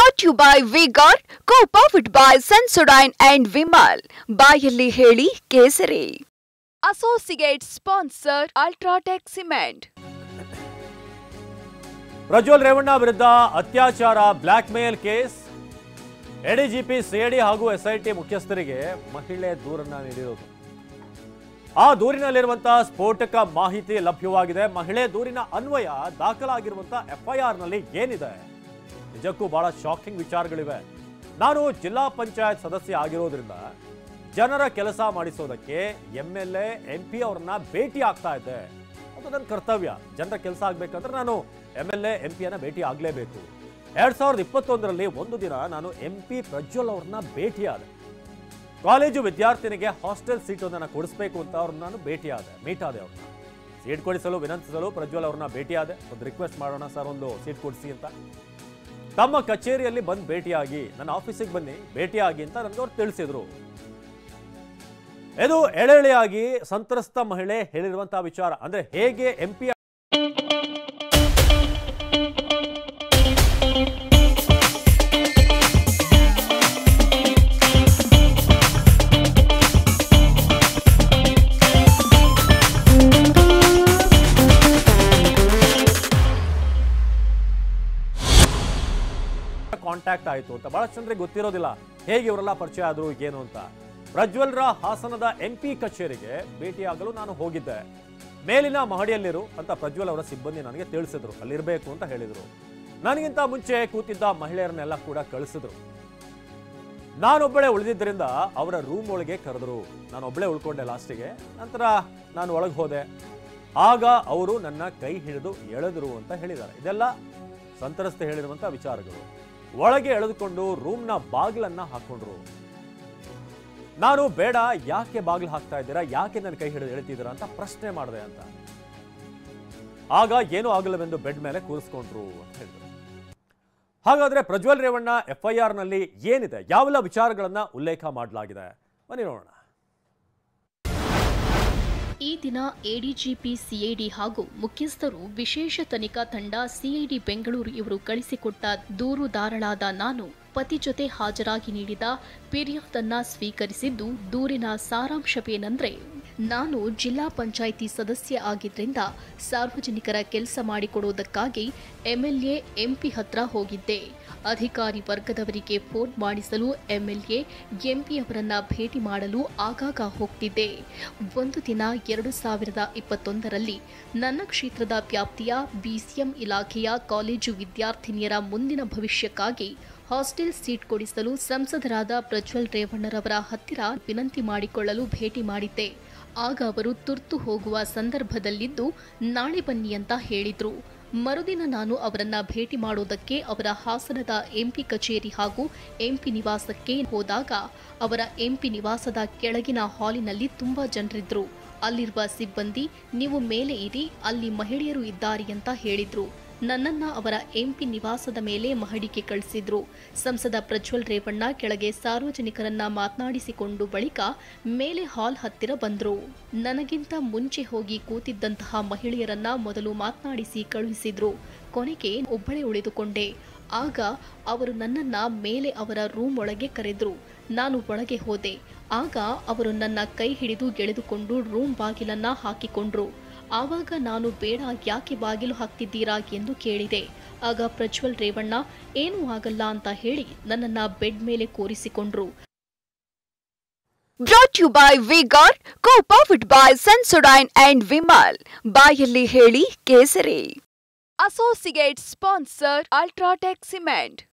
Brought to you by V-Guard, co-powered by Sensodyne and Vimal. ಬಾಯಲ್ಲಿ ಹೇಳಿ ಕೇಸರಿ. Associate sponsor Ultratech Cement. Prajwal Revanna ವಿರುದ್ಧ ಅತ್ಯಾಚಾರ black mail case. ADGP CID ಹಾಗೂ SIT ಮುಖ್ಯಸ್ಥರಿಗೆ ಮಹಿಳೆ ದೂರನ್ನ ನೀಡಿರೋದು. ಆ ದೂರಿನಲ್ಲಿರುವಂತಹ ಸ್ಫೋಟಕ ಮಾಹಿತಿ ಲಭ್ಯವಾಗಿದೆ. ಮಹಿಳೆ ದೂರಿನ ಅನ್ವಯ ದಾಖಲಾಗಿರುವಂತಹ ಎಫ್ಐಆರ್ ನಲ್ಲಿ ಏನಿದೆ? ನಿಜಕ್ಕೂ ಬಹಳ ಶಾಕಿಂಗ್ ವಿಚಾರಗಳಿವೆ. ನಾನು ಜಿಲ್ಲಾ ಪಂಚಾಯತ್ ಸದಸ್ಯ ಆಗಿರೋದ್ರಿಂದ ಜನರ ಕೆಲಸ ಮಾಡಿಸೋದಕ್ಕೆ MLA MP ಅವರನ್ನ ಭೇಟಿ ಆಗ್ತಾ ಇದ್ದೆ. ಅದು ನನ್ನ ಕರ್ತವ್ಯ. ಜನರ ಕೆಲಸ ಆಗ್ಬೇಕಂದ್ರೆ ನಾನು MLA MP ಅನ್ನ ಭೇಟಿ ಆಗ್ಲೇಬೇಕು. 2021ರಲ್ಲಿ ಒಂದು ದಿನ ನಾನು MP ಪ್ರಜ್ವಲ್ ಅವ್ರನ್ನ ಭೇಟಿಯಾದೆ. ಕಾಲೇಜು ವಿದ್ಯಾರ್ಥಿನಿಗೆ ಹಾಸ್ಟೆಲ್ ಸೀಟ್ ಒಂದನ್ನು ಕೊಡಿಸ್ಬೇಕು ಅಂತ ಅವ್ರನ್ನ ನಾನು ಮೀಟ್ ಆದೆ. ಅವ್ರನ್ನ ಸೀಟ್ ಕೊಡಿಸಲು ವಿನಂತಿಸಲು ಪ್ರಜ್ವಲ್ ಅವ್ರನ್ನ ಭೇಟಿಯಾದೆ. ಒಂದು ರಿಕ್ವೆಸ್ಟ್ ಮಾಡೋಣ ಸರ್, ಒಂದು ಸೀಟ್ ಕೊಡಿಸಿ ಅಂತ. ತಮ್ಮ ಕಚೇರಿಯಲ್ಲಿ ಬಂದು ಭೇಟಿಯಾಗಿ, ನನ್ನ ಆಫೀಸಿಗೆ ಬನ್ನಿ ಭೇಟಿಯಾಗಿ ಅಂತ ನನಗೆ ಅವ್ರು ತಿಳಿಸಿದ್ರು. ಇದು ಎಳೆಯಾಗಿ ಸಂತ್ರಸ್ತ ಮಹಿಳೆ ಹೇಳಿರುವಂತಹ ವಿಚಾರ. ಅಂದ್ರೆ ಹೇಗೆ MP ಕಾಂಟ್ಯಾಕ್ಟ್ ಆಯಿತು ಅಂತ ಬಹಳ ಜನರಿಗೆ ಗೊತ್ತಿರೋದಿಲ್ಲ. ಹೇಗೆ ಇವರೆಲ್ಲ ಪರಿಚಯ ಆದ್ರು ಏನು ಅಂತ. ಪ್ರಜ್ವಲ್ರ ಹಾಸನದ MP ಕಚೇರಿಗೆ ಭೇಟಿಯಾಗಲು ನಾನು ಹೋಗಿದ್ದೆ. ಮೇಲಿನ ಮಹಡಿಯಲ್ಲಿರು ಅಂತ ಪ್ರಜ್ವಲ್ ಅವರ ಸಿಬ್ಬಂದಿ ನನಗೆ ತಿಳಿಸಿದ್ರು. ಅಲ್ಲಿರಬೇಕು ಅಂತ ಹೇಳಿದ್ರು. ನನಗಿಂತ ಮುಂಚೆ ಕೂತಿದ್ದ ಮಹಿಳೆಯರನ್ನೆಲ್ಲ ಕೂಡ ಕಳಿಸಿದ್ರು. ನಾನೊಬ್ಬಳೇ ಉಳಿದಿದ್ದರಿಂದ ಅವರ ರೂಮ್ ಒಳಗೆ ಕರೆದ್ರು. ನಾನೊಬ್ಬಳೇ ಉಳ್ಕೊಂಡೆ ಲಾಸ್ಟಿಗೆ. ನಂತರ ನಾನು ಒಳಗೆ ಹೋದೆ. ಆಗ ಅವರು ನನ್ನ ಕೈ ಹಿಡಿದು ಎಳೆದ್ರು ಅಂತ ಹೇಳಿದ್ದಾರೆ. ಇದೆಲ್ಲ ಸಂತ್ರಸ್ತೆ ಹೇಳಿರುವಂಥ ವಿಚಾರಗಳು. ಒಳಗೆ ಎಳೆದುಕೊಂಡು ರೂಮ್ನ ಬಾಗಿಲನ್ನ ಹಾಕೊಂಡ್ರು. ನಾನು ಬೇಡ, ಯಾಕೆ ಬಾಗಿಲು ಹಾಕ್ತಾ ಇದ್ದೀರಾ, ಯಾಕೆ ನನ್ನ ಕೈ ಹಿಡಿದು ಎಳಿತಿದ್ದೀರಾ ಅಂತ ಪ್ರಶ್ನೆ ಮಾಡಿದೆ ಅಂತ. ಆಗ ಏನೂ ಆಗಲ್ಲವೆಂದು ಬೆಡ್ ಮೇಲೆ ಕೂರಿಸ್ಕೊಂಡ್ರು ಅಂತ ಹೇಳಿದ್ರು. ಹಾಗಾದ್ರೆ ಪ್ರಜ್ವಲ್ ರೇವಣ್ಣ FIR ನಲ್ಲಿ ಏನಿದೆ, ಯಾವೆಲ್ಲ ವಿಚಾರಗಳನ್ನ ಉಲ್ಲೇಖ ಮಾಡಲಾಗಿದೆ, ಬನ್ನಿ ನೋಡೋಣ. ಈ ದಿನ ಎಡಿಜಿಪಿ ಸಿಐಡಿ ಹಾಗೂ ಮುಖ್ಯಸ್ಥರು ವಿಶೇಷ ತನಿಖಾ ತಂಡ ಸಿಐಡಿ ಬೆಂಗಳೂರು ಇವರು ಕಳಿಸಿಕೊಟ್ಟ ದೂರುದಾರಳಾದ ನಾನು ಪತಿ ಜೊತೆ ಹಾಜರಾಗಿ ನೀಡಿದ ಫಿರ್ಯಾದನ್ನ ಸ್ವೀಕರಿಸಿದ್ದು, ದೂರಿನ ಸಾರಾಂಶವೇನೆಂದ್ರೆ, ನಾನು ಜಿಲ್ಲಾ ಪಂಚಾಯಿತಿ ಸದಸ್ಯ ಆಗಿದ್ರಿಂದ ಸಾರ್ವಜನಿಕರ ಕೆಲಸ ಮಾಡಿಕೊಡುವುದಕ್ಕಾಗಿ MLA MP ಹತ್ರ ಹೋಗಿದ್ದೆ. ಅಧಿಕಾರಿ ವರ್ಗದವರಿಗೆ ಫೋನ್ ಮಾಡಿಸಲು MLA MP ಅವರನ್ನ ಭೇಟಿ ಮಾಡಲು ಆಗಾಗ ಹೋಗ್ತಿದ್ದೆ. ಒಂದು ದಿನ 2021ರಲ್ಲಿ ನನ್ನ ಕ್ಷೇತ್ರದ ವ್ಯಾಪ್ತಿಯ BCM ಇಲಾಖೆಯ ಕಾಲೇಜು ವಿದ್ಯಾರ್ಥಿನಿಯರ ಮುಂದಿನ ಭವಿಷ್ಯಕ್ಕಾಗಿ ಹಾಸ್ಟೆಲ್ ಸೀಟ್ ಕೊಡಿಸಲು ಸಂಸದರಾದ ಪ್ರಜ್ವಲ್ ರೇವಣ್ಣರವರ ಹತ್ತಿರ ವಿನಂತಿ ಮಾಡಿಕೊಳ್ಳಲು ಭೇಟಿ ಮಾಡಿದ್ದೆ. ಆಗ ಅವರು ತುರ್ತು ಹೋಗುವ ಸಂದರ್ಭದಲ್ಲಿದ್ದು ನಾಳೆ ಬನ್ನಿ ಅಂತ ಹೇಳಿದ್ರು. ಮರುದಿನ ನಾನು ಅವರನ್ನ ಭೇಟಿ ಮಾಡೋದಕ್ಕೆ ಅವರ ಹಾಸನದ MP ಕಚೇರಿ ಹಾಗೂ MP ನಿವಾಸಕ್ಕೆ ಹೋದಾಗ ಅವರ MP ನಿವಾಸದ ಕೆಳಗಿನ ಹಾಲಿನಲ್ಲಿ ತುಂಬಾ ಜನರಿದ್ರು. ಅಲ್ಲಿರುವ ಸಿಬ್ಬಂದಿ, ನೀವು ಮೇಲೆ ಇರಿ, ಅಲ್ಲಿ ಮಹಿಳೆಯರು ಇದ್ದಾರೆ ಅಂತ ಹೇಳಿದ್ರು. ನನ್ನನ್ನ ಅವರ MP ನಿವಾಸದ ಮೇಲೆ ಮಹಡಿಗೆ ಕಳಿಸಿದ್ರು. ಸಂಸದ ಪ್ರಜ್ವಲ್ ರೇವಣ್ಣ ಕೆಳಗೆ ಸಾರ್ವಜನಿಕರನ್ನ ಮಾತನಾಡಿಸಿಕೊಂಡು ಬಳಿಕ ಮೇಲೆ ಹಾಲ್ ಹತ್ತಿರ ಬಂದ್ರು. ನನಗಿಂತ ಮುಂಚೆ ಹೋಗಿ ಕೂತಿದ್ದಂತಹ ಮಹಿಳೆಯರನ್ನ ಮೊದಲು ಮಾತನಾಡಿಸಿ ಕಳುಹಿಸಿದ್ರು. ಕೊನೆಗೆ ಒಬ್ಬಳೇ ಉಳಿದುಕೊಂಡೆ. ಆಗ ಅವರು ನನ್ನನ್ನ ಮೇಲೆ ಅವರ ರೂಮ್ ಒಳಗೆ ಕರೆದ್ರು. ನಾನು ಒಳಗೆ ಹೋದೆ. ಆಗ ಅವರು ನನ್ನ ಕೈ ಹಿಡಿದು ಎಳೆದುಕೊಂಡು ರೂಮ್ ಬಾಗಿಲನ್ನ ಹಾಕಿಕೊಂಡ್ರು. ಆವಾಗ ನಾನು ಬೇಡ, ಯಾಕೆ ಬಾಗಿಲು ಹಾಕ್ತಿದ್ದೀರಾ ಎಂದು ಕೇಳಿದೆ. ಆಗ ಪ್ರಜ್ವಲ್ ರೇವಣ್ಣ ಏನೂ ಆಗಲ್ಲ ಅಂತ ಹೇಳಿ ನನ್ನನ್ನ ಬೆಡ್ ಮೇಲೆ ಕೂರಿಸಿಕೊಂಡ್ರು. Brought to you by V-Guard, co-powered by Sensodyne and Vimal. ಬಾಯಲ್ಲಿ ಹೇಳಿ ಕೇಸರಿ. Associate sponsor Ultratech Cement.